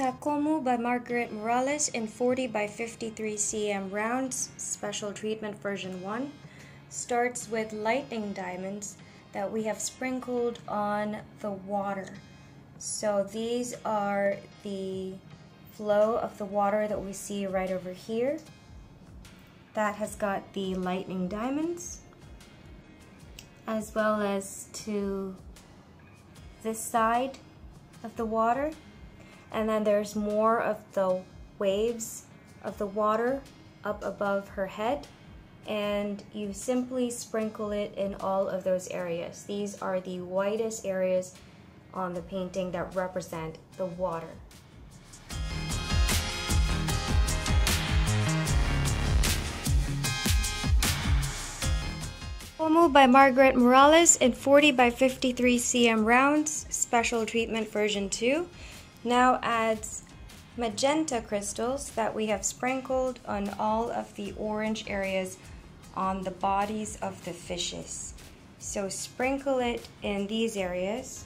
Kakomu by Margaret Morales in 40 by 53 cm rounds, special treatment version 1, starts with lightning diamonds that we have sprinkled on the water. So these are the flow of the water that we see right over here. That has got the lightning diamonds, as well as to this side of the water. And then there's more of the waves of the water up above her head, and you simply sprinkle it in all of those areas. These are the whitest areas on the painting that represent the water. Kakomu by Margaret Morales in 40 by 53 cm rounds, special treatment version 2. Now adds magenta crystals that we have sprinkled on all of the orange areas on the bodies of the fishes. So sprinkle it in these areas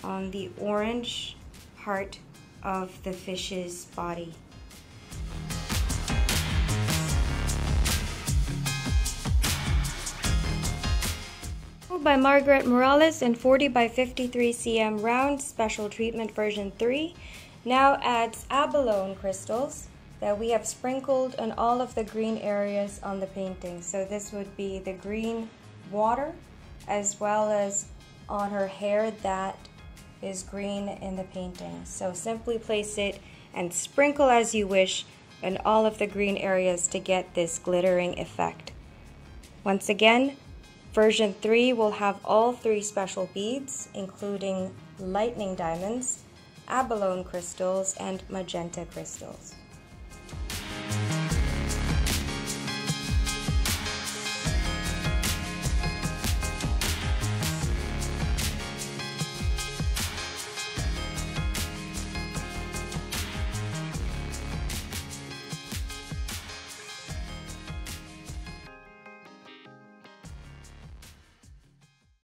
on the orange part of the fish's body. By Margaret Morales in 40 by 53 cm round, special treatment version 3. Now adds abalone crystals that we have sprinkled on all of the green areas on the painting. So this would be the green water, as well as on her hair that is green in the painting. So simply place it and sprinkle as you wish in all of the green areas to get this glittering effect. Once again, version 3 will have all 3 special beads, including lightning diamonds, abalone crystals, and magenta crystals.